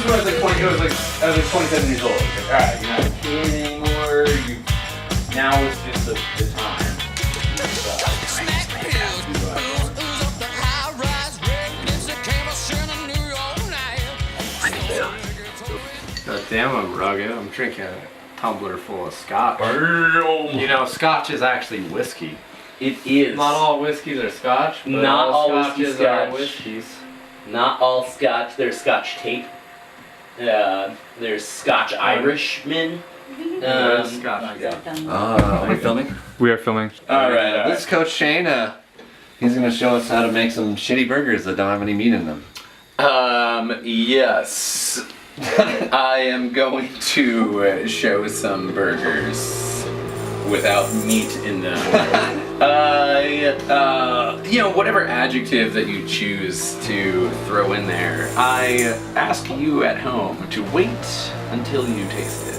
was when I was like 20. It was like I was like 27 years old. Like, all right, you're not a kid anymore. Now it's just the time. God damn, I'm rugged. I'm drinking a tumbler full of scotch. You know, scotch is actually whiskey. It is. Not all whiskeys are scotch, but Not all scotches whiskey are scotch. whiskeys. Not all scotch. There's Scotch tape. There's Scotch Irishman. Scotch. Are we filming? We are filming. Alright, this is Coach Shane. He's going to show us how to make some shitty burgers that don't have any meat in them. Yes. I am going to show some burgers without meat in them. You know, whatever adjective that you choose to throw in there, I ask you at home to wait until you taste it.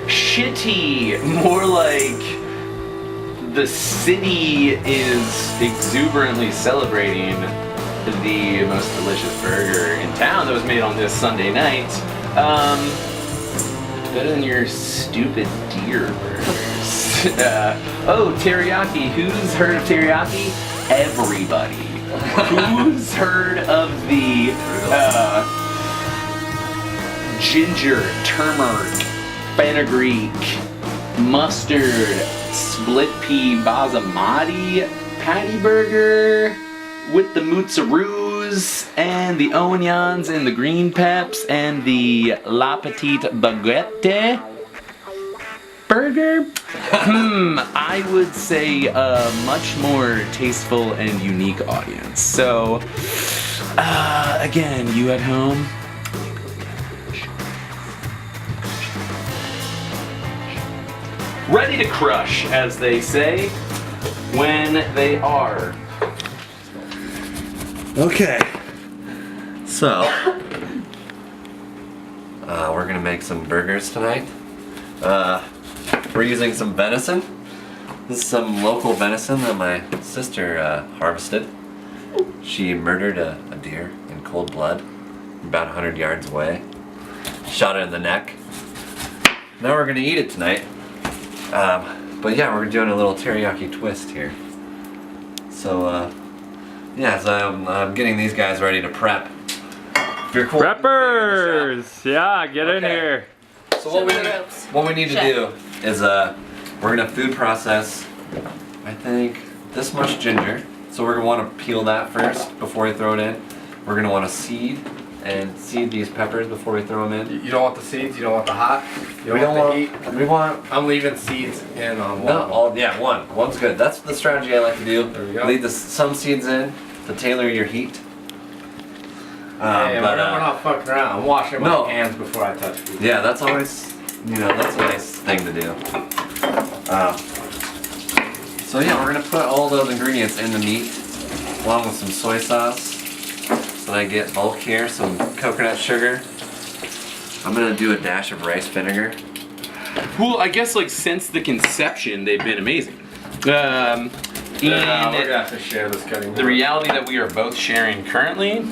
Shitty, more like the city is exuberantly celebrating the most delicious burger in town that was made on this Sunday night. Better than your stupid deer burgers. Oh, teriyaki. Who's heard of teriyaki? Everybody. Who's heard of the ginger, turmeric, fenugreek, mustard, split pea basmati patty burger with the mozzaroos and the onions and the green peps and the La Petite Baguette burger? I would say a much more tasteful and unique audience. So, again, you at home, ready to crush, as they say, when they are. Okay. So, we're going to make some burgers tonight. We're using some venison. This is some local venison that my sister harvested. She murdered a deer in cold blood about 100 yards away. Shot it in the neck. Now we're going to eat it tonight. But yeah, we're doing a little teriyaki twist here. So, yeah, so I'm getting these guys ready to prep. If you're cool. Preppers! Yeah, get in Okay. here. So what we need to do is we're gonna food process, I think, this much ginger. So we're gonna want to peel that first before we throw it in. We're gonna want to seed these peppers before we throw them in. You don't want the seeds, you don't want the hot, you We don't want want. the heat. We want. I'm leaving seeds in on one. No, one. One's good. That's the strategy I like to do. There we go. Leave some seeds in to tailor your heat. Hey, but we're not fucking around. I'm washing my no. hands before I touch food. yeah, that's always, that's a nice thing to do. So yeah, we're gonna put all those ingredients in the meat, along with some soy sauce. So that I get bulk here, some coconut sugar. I'm gonna do a dash of rice vinegar. Well, I guess like since the conception, they've been amazing. We're gonna have to share this cutting The board. reality that we are both sharing currently,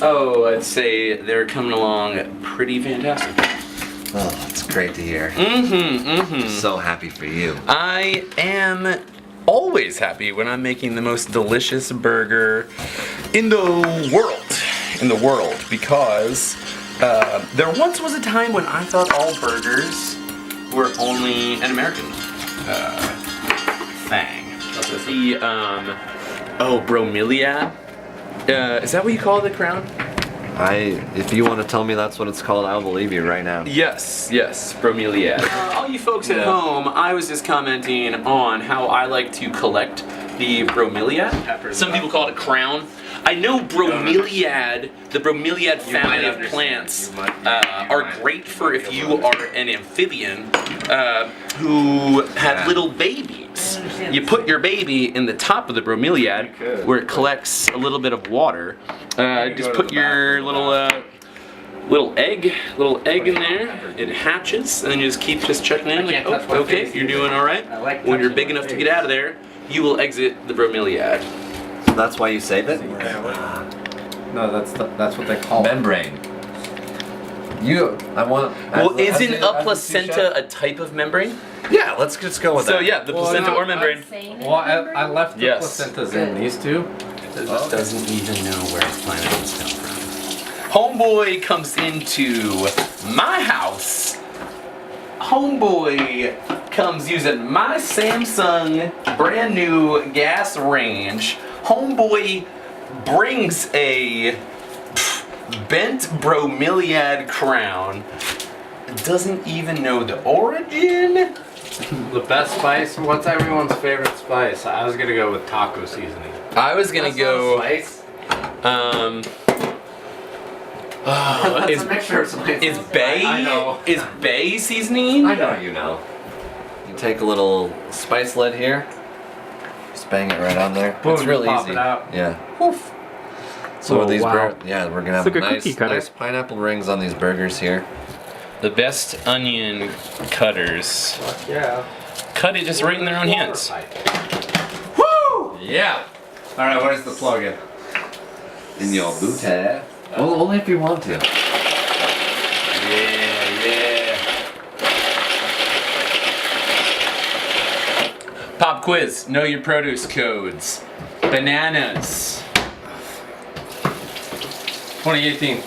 I'd say they're coming along pretty fantastic. Oh, it's great to hear. Mm-hmm. So happy for you. I am always happy when I'm making the most delicious burger in the world, because there once was a time when I thought all burgers were only an American thing. The bromeliad. Is that what you call the crown? If you want to tell me that's what it's called, I'll believe you right now. Yes, bromeliad. All you folks at home, I was just commenting on how I like to collect the bromeliad. Some people call it a crown. I know bromeliad, the bromeliad family of plants, are great for if you are an amphibian who have little babies. You put your baby in the top of the bromeliad where it collects a little bit of water. Just put your little egg in there. It hatches, and then you just keep checking in. Like, oh, okay, you're doing all right. When you're big enough to get out of there, you will exit the bromeliad. So that's why you save it? No, that's what they call it. Membrane. I want. Well, as isn't the- a as the placenta sous a type of membrane? chef? Yeah, let's just go with So that. yeah, the Well, placenta no, or membrane. Well, I left the Yes. placentas in these two. Doesn't even know where his pineapples come from. Homeboy comes into my house. Homeboy comes using my Samsung brand new gas range. Homeboy brings a bent bromeliad crown. Doesn't even know the origin. The best spice. What's everyone's favorite spice? I was gonna go with taco seasoning. I was gonna go. Spice. Is mixture of spices. Is bay? I know. Is bay seasoning? I know you know. You take a little spice lid here, just bang it right on there. Boom, it's really pop easy. it out. Yeah. So Oh, these wow. we're gonna have It's like a nice, cookie cutter. nice pineapple rings on these burgers here. The best onion cutters. Yeah. Cut it just right in their own hands. Woo! Yeah. All right. Where's the plug-in? In your booty. Well, only if you want to. Yeah. Pop quiz. Know your produce codes. Bananas. 2018.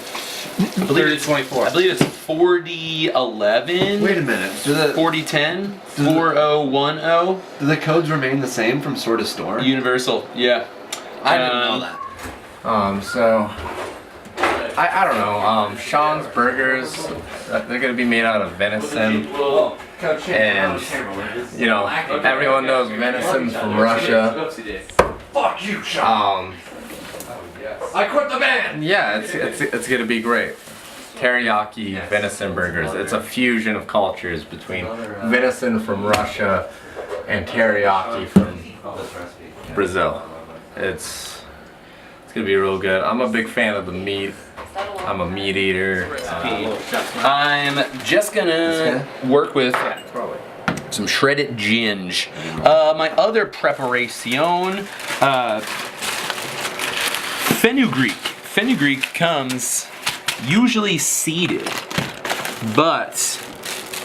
I believe it's 24. I believe it's 4011. Wait a minute. Do the 4010. 4010. do the codes remain the same from store to store? Universal. Yeah. I didn't know that. So I don't know. Sean's Burgers. They're gonna be made out of venison, and you know everyone knows venison from Russia. Fuck you, Sean. I quit the band. Yeah, it's gonna be great. Teriyaki venison burgers. It's a fusion of cultures between venison from Russia and teriyaki from Brazil. It's gonna be real good. I'm a big fan of the meat. I'm a meat eater. I'm just gonna work with some shredded ginge. My other preparation, fenugreek. Fenugreek comes usually seeded, but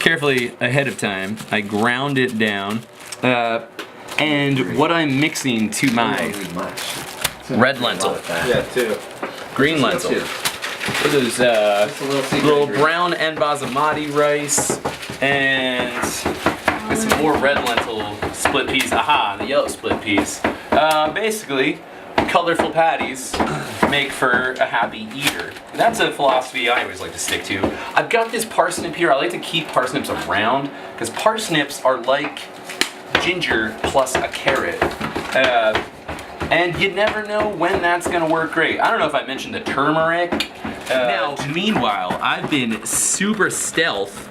carefully ahead of time, I ground it down. And what I'm mixing to my red lentil, Yeah, too. green lentil, for those little brown and basmati rice, and some more red lentil split peas. Aha, the yellow split peas. Basically, colorful patties make for a happy eater. That's a philosophy I always like to stick to. I've got this parsnip here. I like to keep parsnips around because parsnips are like ginger plus a carrot. And you never know when that's gonna work great. I don't know if I mentioned the turmeric. Now, meanwhile, I've been super stealth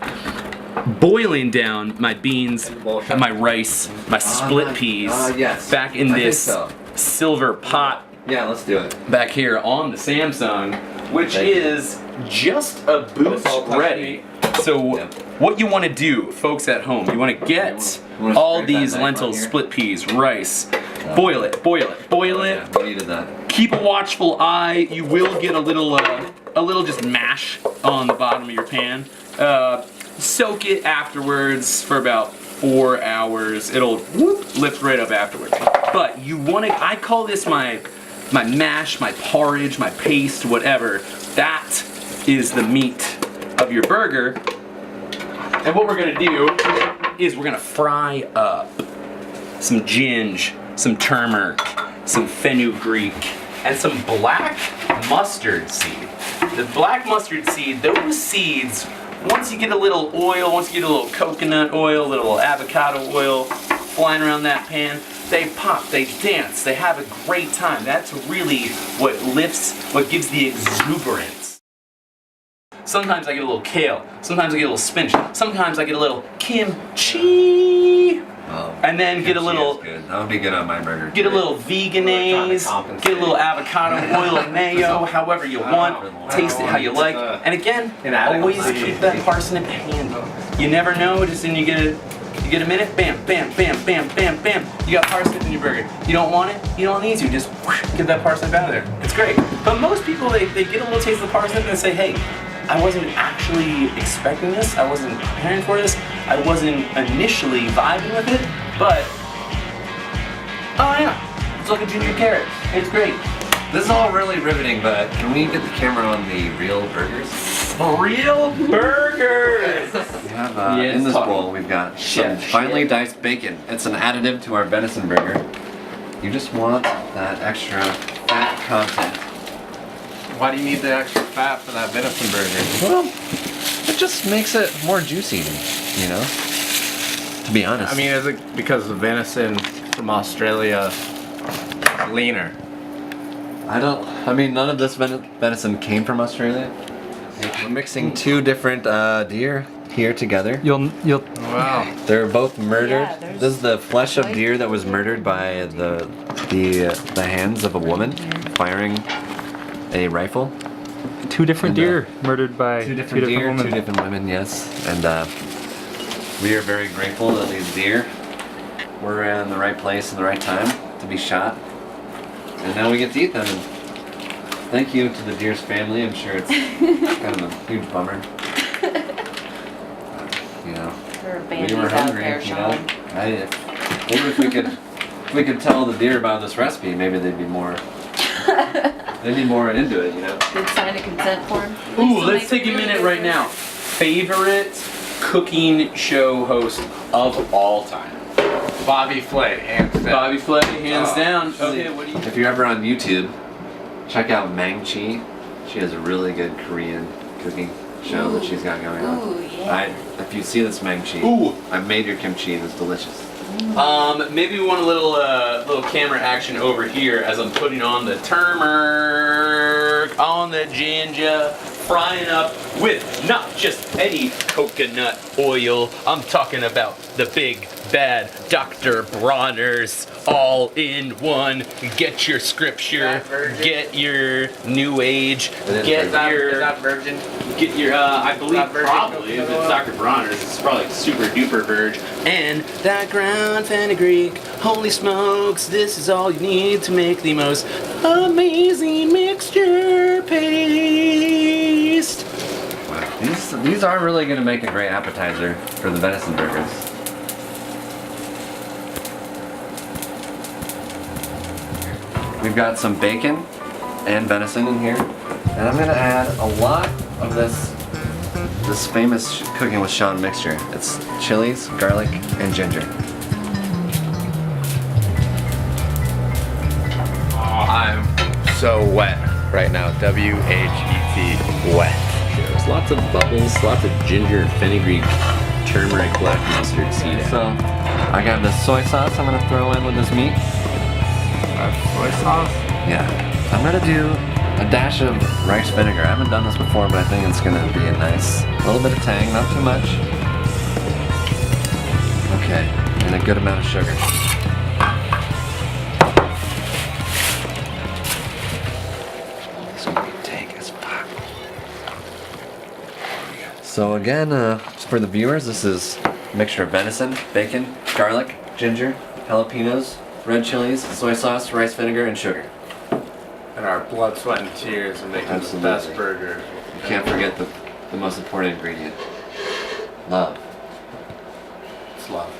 boiling down my beans, my rice, my split peas yes. back in I think this so. silver pot Yeah, let's do it. back here on the Samsung, which is just a boost ready. So Yep. what you want to do, folks at home, you want to get wanna all scrape that these knife lentils, on here? split peas, rice, boil it, boil it, boil it. Yeah, we needed that. Keep a watchful eye. You will get a little just mash on the bottom of your pan. Soak it afterwards for about 4 hours. It'll lift right up afterwards. But you want to, I call this my mash, my porridge, my paste, whatever. That is the meat of your burger. And what we're gonna do is we're gonna fry up some ginge, some turmeric, some fenugreek, and some black mustard seed. The black mustard seed, those seeds, once you get a little oil, once you get a little coconut oil, a little avocado oil flying around that pan, they pop, they dance, they have a great time. That's really what lifts, what gives the exuberance. Sometimes I get a little kale, sometimes I get a little spinach, sometimes I get a little kimchi, and then get a little, Good. That would be good on my burger. get a little veganese, get a little avocado oil and mayo, however you want, taste it how you like, and again, always keep that parsnip handy. You never know, just when you get a minute, bam, bam, bam, bam, bam, bam, you got parsnip in your burger. You don't want it, you don't need to, just whoosh, get that parsnip out of there. It's great. But most people, they get a little taste of the parsnip and they say, hey, I wasn't actually expecting this. I wasn't preparing for this. I wasn't initially vibing with it, but oh yeah, it's like a ginger carrot. It's great. This is all really riveting, but can we get the camera on the real burgers? Real burgers. We have Yeah, in this talking bowl we've got some chef finely shit. diced bacon. It's an additive to our venison burger. You just want that extra fat content. Why do you need the extra fat for that venison burger? Well, it just makes it more juicy, you know? To be honest. I mean, is it because the venison from Australia is leaner? I mean, none of this venison came from Australia. We're mixing two different deer here together. You'll Wow. They're both murdered. Yeah, there's This is the flesh of deer that was murdered by the hands of a woman firing a rifle. two different And, deer murdered by Two different deer, women. two different women, yes. And we are very grateful that these deer were in the right place in the right time to be shot. And now we get to eat them. And thank you to the deer's family. I'm sure it's kind of a huge bummer. You know, There are we bandies were out hungry. there, You know, Sean. maybe if we could tell the deer about this recipe, maybe they'd be more into it. You know. Did sign a consent form? Ooh, let's take a minute right now. Favorite cooking show host of all time? Bobby Flay, hands down. Bobby Flay, hands Oh, down. Okay, what do you? If you're ever on YouTube, check out Mang Chi. She has a really good Korean cooking show that she's got going on. Ooh, yeah. If you see this Mang Chi, Ooh. I've made your kimchi and it's delicious. Maybe we want a little camera action over here as I'm putting on the turmeric on the ginger, frying up with not just any coconut oil. I'm talking about the big bad Dr. Bronner's all-in-one. Get your scripture, That virgin? get your new age, It is get virgin. Is that your. virgin? Get your, I believe That virgin probably, if coconut it's oil? Dr. Bronner's, it's probably like super duper verge. And that ground fenugreek, holy smokes, this is all you need to make the most amazing mixture paste. Wow. These are really going to make a great appetizer for the venison burgers. We've got some bacon and venison in here, and I'm going to add a lot of this famous cooking with Sean mixture. It's chilies, garlic, and ginger. I'm so wet right now. W-H-E-T, wet. There's lots of bubbles, lots of ginger and fenugreek, turmeric, black mustard seed. So I got this soy sauce I'm going to throw in with this meat. Soy sauce? Yeah. I'm gonna do a dash of rice vinegar. I haven't done this before, but I think it's gonna be a nice little bit of tang, not too much. Okay, and a good amount of sugar. It's gonna be dank as fuck. So again, for the viewers, this is a mixture of venison, bacon, garlic, ginger, jalapenos, red chilies, soy sauce, rice vinegar, and sugar. And our blood, sweat, and tears are making Absolutely. the best burger. You can't forget the most important ingredient. Love. It's love.